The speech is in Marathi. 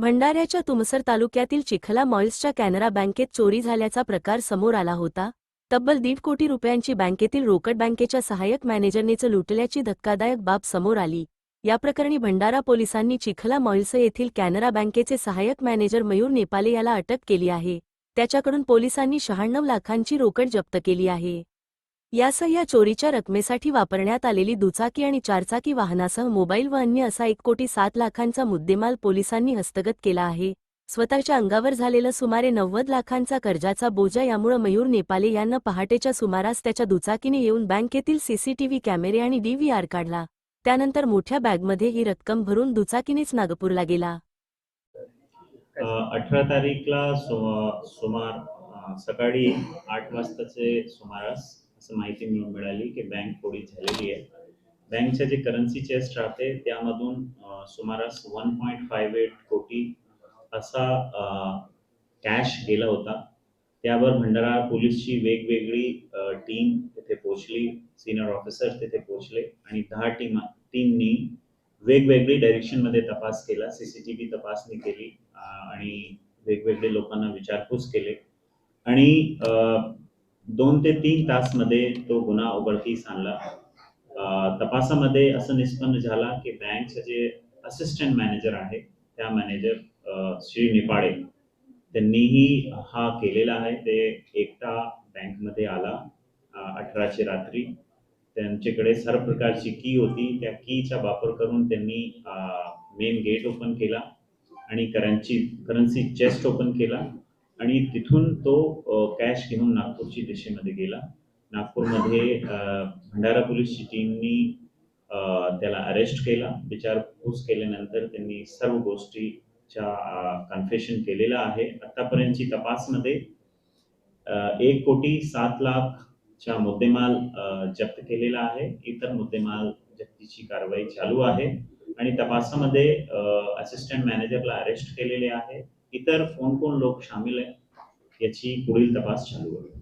भंडाऱ्याच्या तुमसर तालुक्यातील चिखला मॉल्सच्या कॅनरा बँकेत चोरी झाल्याचा प्रकार समोर आला होता। तब्बल 1.5 कोटी रुपयांची बँकेतील रोकड बँकेच्या सहाय्यक मॅनेजरनेच लुटल्याची धक्कादायक बाब समोर आली। या प्रकरणी भंडारा पोलिसांनी चिखला मॉल्स येथील कॅनरा बँकेचे सहाय्यक मॅनेजर मयूर नेपाले याला अटक केली आहे। त्याच्याकडून पोलिसांनी 96 लाखांची रोकड जप्त केली आहे। यासह या चोरीच्या रकमेसाठी वापरण्यात आलेली दुचाकी आणि चारचाकी वाहनासह मोबाईल व अन्य असा 1,07 लाखांचा मुद्देमाल पोलिसांनी हस्तगत केला आहे। स्वतःच्या अंगावर झालेलं सुमारे 90 लाखांचा कर्जाचा बोजा यामुळे मयूर नेपाले यांना पहाटेच्या सुमारास त्याच्या दुचाकीने येऊन बँकेतील सीसीटीव्ही कॅमेरे आणि DVR काढला। त्यानंतर मोठ्या बॅगमध्ये ही रक्कम भरून दुचाकीनेच नागपूरला गेला। 18 तारीखला सकाळी 8 वाजताचे सुमारास असं माहिती मिळाली की बँक फोडी झालेली आहे। बँकचे जे करन्सी चेस्ट राहते त्यामधून सुमारास 1.58 कोटी असा कॅश गेला होता। त्यावर भंडारा पोलीसची वेगवेगळी टीम तिथे पोहोचली, सिनियर ऑफिसर्स तिथे पोहोचले आणि 10 टीमनी वेगवेगळी डायरेक्शनमध्ये तपास केला, सीसीटीव्ही तपासणी केली आणि वेगवेगळे लोकांना विचारपूस केले आणि 2 ते 3 तासमध्ये तो गुन्हा उघडकीस आणला। तपासामध्ये असं निष्पन्न झाला की बँकचे जे असिस्टंट मॅनेजर आहे त्या मॅनेजर श्री नेपाळे त्यांनीही हा केलेला आहे। ते एकटा बँकमध्ये आला 18ची रात्री। त्यांच्याकडे सर्व प्रकारची की होती। त्या कीचा वापर करून त्यांनी मेन गेट ओपन केला आणि करन्सी चेस्ट ओपन केला आणि तिथून तो कॅश घेऊन नागपूरची दिशेमध्ये गेला। नागपूरमध्ये भंडारा पोलीसची टीमनी त्याला अरेस्ट केला। विचारपूस केल्यानंतर त्यांनी सर्व गोष्टीचा कन्फेशन केलेला आहे। आतापर्यंतची तपासमध्ये 1,07 लाखचा मुद्देमाल जप्त केलेला आहे। इतर मुद्देमाल जप्तीची कारवाई चालू आहे आणि तपासामध्ये असिस्टंट मॅनेजरला अरेस्ट केलेले आहे। इतर कोण लोक सामील आहेत याची पुढील तपास चालू आहे।